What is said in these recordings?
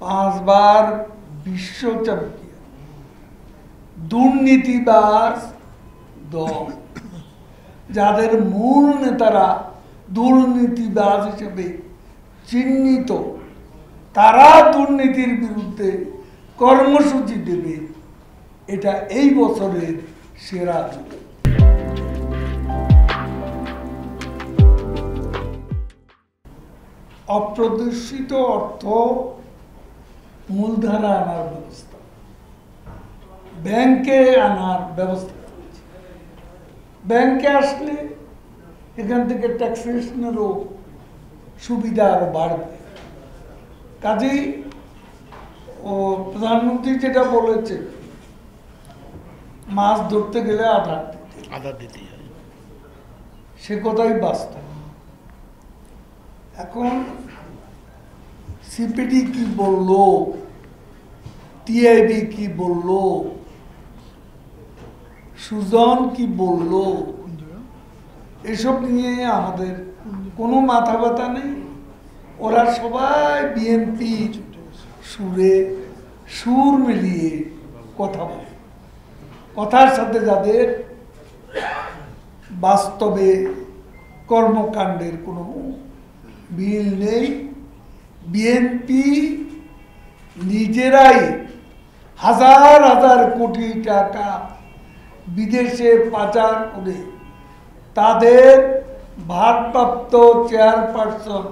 5বার বিশ্ব চ্যাম্পিয়ন, দুর্নীতিবাজ দল, যাদের মূল নেতারা দুর্নীতিবাজ হিসেবে চিহ্নিত, তারা দুর্নীতির বিরুদ্ধে কর্মসূচি দেবে। এটা এই বছরের সেরা যুগ। অপ্রদর্শিত অর্থ মূলধারা আনার ব্যবস্থা, ব্যাংকে আনার ব্যবস্থা করেছে। ব্যাংকে আসলে এখান থেকে ট্যাক্সেশনেরও সুবিধা আরো বাড়বে। কাজেই প্রধানমন্ত্রী যেটা বলেছে, মাছ ধরতে গেলে আধার দিতে হয়, সে কথাই বাস্তব। এখন সিপিডি কি বললো, টিআইবি কি বললো, সুজন কি বললো, এসব নিয়ে আমাদের কোনো মাথা ব্যথা নেই। ওরা সবাই বিএনপি সুরে সুর মিলিয়ে কথা বলে, কথার সাথে যাদের বাস্তবে কর্মকাণ্ডের কোনো মিল নেই। বিএনপি নিজেরাই হাজার হাজার কোটি টাকা বিদেশে পাচার করে তাদের ভারপ্রাপ্ত চেয়ারপারসন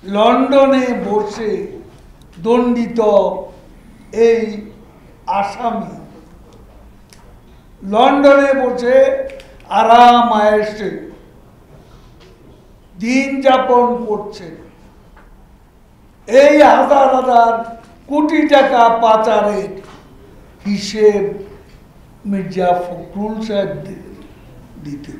লন্ডনে বসে দণ্ডিত এই আসামি লন্ডনে বসে আরাম আয়েশে দিন যাপন করছে। এই হাজার হাজার কোটি টাকা পাচারের হিসেব মির্জা ফখরুল সাহেব দিতে।